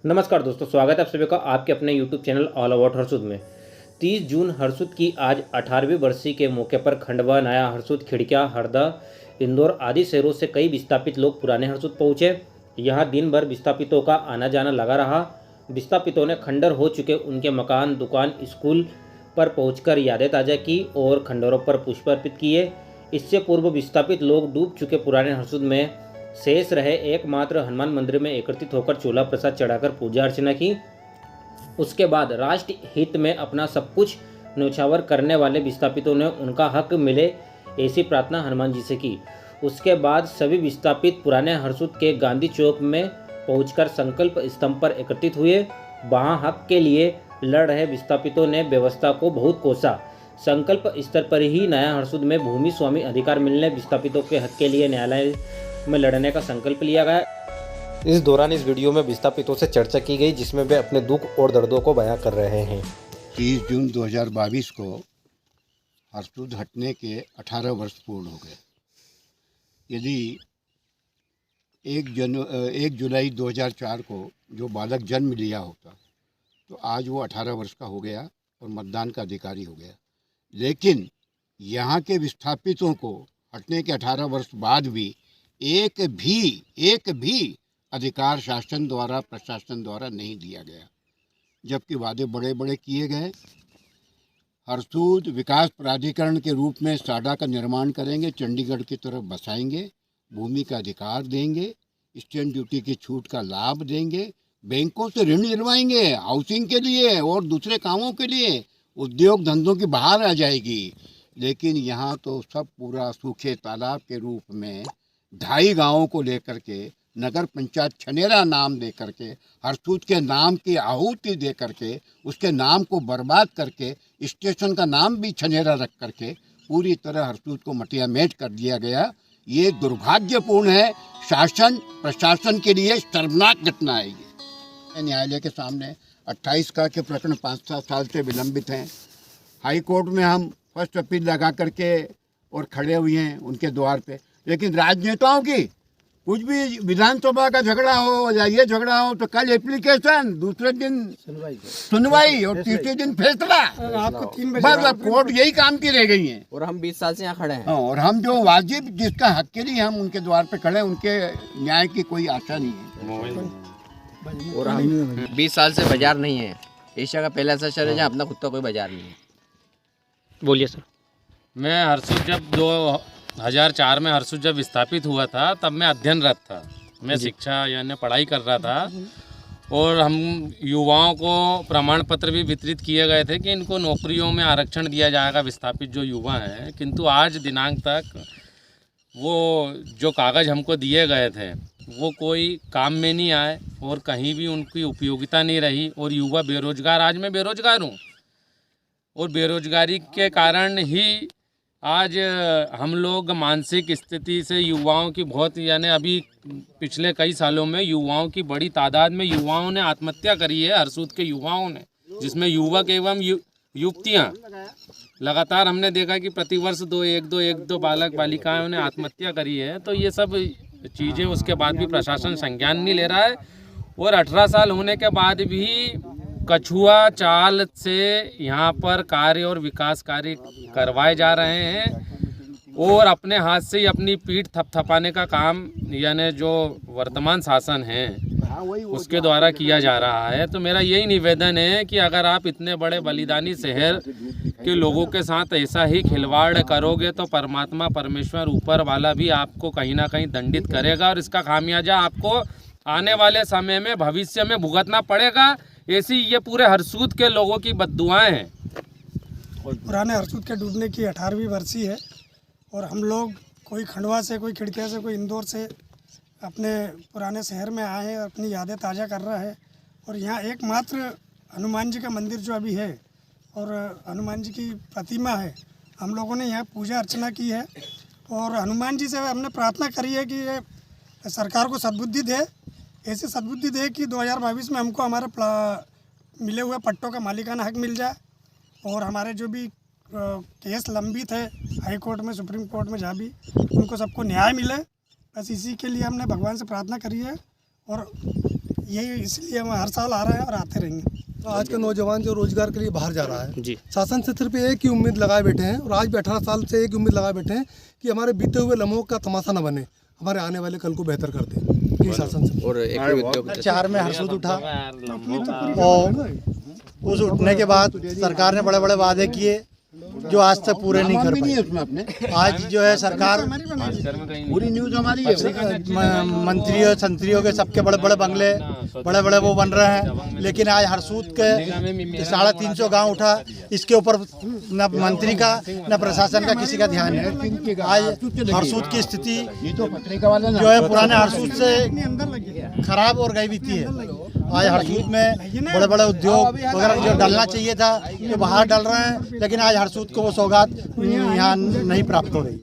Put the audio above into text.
नमस्कार दोस्तों, स्वागत है आप सभी का आपके अपने YouTube channel all about Harsud में। 30 जून हरसुद की आज 18वीं बरसी के मौके पर खंडवा, नया हरसुद, खिड़किया, हरदा, इंदौर आदि शहरों से कई विस्थापित लोग पुराने हरसुद पहुंचे। यहां दिन भर विस्थापितों का आना जाना लगा रहा। विस्थापितों ने खंडर हो चुके उनके मकान, दुकान, स्कूल पर पहुंचकर यादें ताज़ा की और खंडरों पर पुष्प अर्पित किए। इससे पूर्व विस्थापित लोग डूब चुके पुराने हरसुद में शेष रहे एकमात्र हनुमान मंदिर में एकत्रित होकर चूल्हा प्रसाद चढ़ाकर पूजा अर्चना की। उसके बाद राष्ट्र हित में अपना सब कुछ न्यौछावर करने वाले विस्थापितों ने उनका हक मिले ऐसी प्रार्थना हनुमान जी से की। उसके बाद सभी विस्थापित पुराने हरसुद के गांधी चौक में पहुंचकर संकल्प स्तंभ पर एकत्रित हुए। वहां हक के लिए लड़ रहे विस्थापितों ने व्यवस्था को बहुत कोसा। संकल्प स्तर पर ही नया हरसुद में भूमि स्वामी अधिकार मिलने, विस्थापितों के हक के लिए न्यायालय में लड़ने का संकल्प लिया गया। इस दौरान इस वीडियो में विस्थापितों से चर्चा की गई, जिसमें वे अपने दुख और दर्दों को बयां कर रहे हैं। 30 जून 2022 को हरसुद हटने के 18 वर्ष पूर्ण हो गए। यदि 1 जुलाई 2004 को जो बालक जन्म लिया होता तो आज वो 18 वर्ष का हो गया और मतदान का अधिकारी हो गया। लेकिन यहाँ के विस्थापितों को हटने के 18 वर्ष बाद भी एक भी अधिकार शासन द्वारा, प्रशासन द्वारा नहीं दिया गया, जबकि वादे बड़े बड़े किए गए। हरसुद विकास प्राधिकरण के रूप में साडा का निर्माण करेंगे, चंडीगढ़ की तरफ बसाएंगे, भूमि का अधिकार देंगे, स्टैंप ड्यूटी की छूट का लाभ देंगे, बैंकों से ऋण दिलवाएंगे हाउसिंग के लिए और दूसरे कामों के लिए, उद्योग धंधों की बहार आ जाएगी। लेकिन यहाँ तो सब पूरा सूखे तालाब के रूप में 2.5 गाँवों को लेकर के नगर पंचायत छनेरा नाम दे करके, हरसुद के नाम की आहुति दे करके, उसके नाम को बर्बाद करके, स्टेशन का नाम भी छनेरा रख करके पूरी तरह हरसुद को मटिया मेट कर दिया गया। ये दुर्भाग्यपूर्ण है। शासन प्रशासन के लिए शर्मनाक घटना है। ये न्यायालय के सामने 28 का के प्रकरण 5-7 साल से विलंबित हैं। हाई कोर्ट में हम फर्स्ट अपील लगा करके और खड़े हुए हैं उनके द्वार पे। लेकिन राजनेताओं की कुछ भी विधानसभा का झगड़ा हो या ये झगड़ा हो तो कल एप्लीकेशन, दूसरे दिन सुनवाई और तीसरे दिन फैसला। आपको 3 बजे बस अब कोर्ट यही काम की रह गई है। और हम 20 साल से यहाँ खड़े हैं। और हम जो वाजिब जिसका हक के लिए हम उनके द्वार पे खड़े हैं, उनके न्याय की कोई आशा नहीं है। और हम 20 साल से बाजार नहीं है। एशिया का पहला ऐसा शहर है जहाँ अपना खुद का कोई बाजार नहीं है। बोलिए सर। मैं हरसुद जब 2004 में हरसुद जब विस्थापित हुआ था तब मैं अध्ययनरत था। मैं शिक्षा यानी पढ़ाई कर रहा था और हम युवाओं को प्रमाण पत्र भी वितरित किए गए थे कि इनको नौकरियों में आरक्षण दिया जाएगा, विस्थापित जो युवा हैं। किंतु आज दिनांक तक वो जो कागज़ हमको दिए गए थे वो कोई काम में नहीं आए और कहीं भी उनकी उपयोगिता नहीं रही और युवा बेरोजगार। आज मैं बेरोजगार हूँ और बेरोजगारी के कारण ही आज हम लोग मानसिक स्थिति से युवाओं की बहुत यानी अभी पिछले कई सालों में युवाओं की बड़ी तादाद में युवाओं ने आत्महत्या करी है। हरसुद के युवाओं ने, जिसमें युवक एवं युवतियाँ लगातार हमने देखा कि प्रतिवर्ष एक दो बालक बालिकाओं ने आत्महत्या करी है। तो ये सब चीज़ें उसके बाद भी प्रशासन संज्ञान नहीं ले रहा है और 18 साल होने के बाद भी कछुआ चाल से यहाँ पर कार्य और विकास कार्य करवाए जा रहे हैं और अपने हाथ से ही अपनी पीठ थपथपाने का काम यानी जो वर्तमान शासन है उसके द्वारा किया जा रहा है। तो मेरा यही निवेदन है कि अगर आप इतने बड़े बलिदानी शहर के लोगों के साथ ऐसा ही खिलवाड़ करोगे तो परमात्मा परमेश्वर ऊपर वाला भी आपको कहीं ना कहीं दंडित करेगा और इसका खामियाजा आपको आने वाले समय में भविष्य में भुगतना पड़ेगा। ऐसी ये पूरे हरसुद के लोगों की बद्दुआएं हैं। पुराने हरसुद के डूबने की 18वीं बरसी है और हम लोग कोई खंडवा से, कोई खिड़किया से, कोई इंदौर से अपने पुराने शहर में आए हैं, अपनी यादें ताज़ा कर रहा है। और यहाँ एकमात्र हनुमान जी का मंदिर जो अभी है और हनुमान जी की प्रतिमा है, हम लोगों ने यहाँ पूजा अर्चना की है और हनुमान जी से हमने प्रार्थना करी है कि ये सरकार को सद्बुद्धि दे, ऐसी सद्बुद्धि दे कि 2022 में हमको हमारे मिले हुए पट्टों का मालिकाना हक मिल जाए और हमारे जो भी केस लंबित है हाई कोर्ट में, सुप्रीम कोर्ट में, जहाँ भी उनको सबको न्याय मिले। बस इसी के लिए हमने भगवान से प्रार्थना करी है और ये इसलिए हम हर साल आ रहे हैं और आते रहेंगे। आज का नौजवान जो रोजगार के लिए बाहर जा रहा है, जी शासन से सिर्फ एक ही उम्मीद लगाए बैठे हैं और आज भी 18 साल से एक ही उम्मीद लगाए बैठे हैं कि हमारे बीते हुए लम्हों का तमाशा न बने, हमारे आने वाले कल को बेहतर कर दे। ये शासन से और एक उद्योग 4 में हरसुद उठा और उस उठने के बाद सरकार ने बड़े बड़े वादे किए जो आज तक पूरे नहीं कर पाई। आज जो है सरकार पूरी न्यूज़ हमारी है। मंत्रियों संतरियों के सबके बड़े बड़े बंगले बड़े बड़े वो बन रहे हैं, लेकिन आज हरसूद के 350 गांव उठा, इसके ऊपर न मंत्री का न प्रशासन का किसी का ध्यान है। आज हरसूद की स्थिति जो है पुराने हरसूद से खराब और गई बीती है। आज हरसूद में बड़े बड़े उद्योग वगैरह जो डलना चाहिए था ये बाहर डल रहे हैं, लेकिन आज हरसूद को वो सौगात यहाँ नहीं प्राप्त हो रही।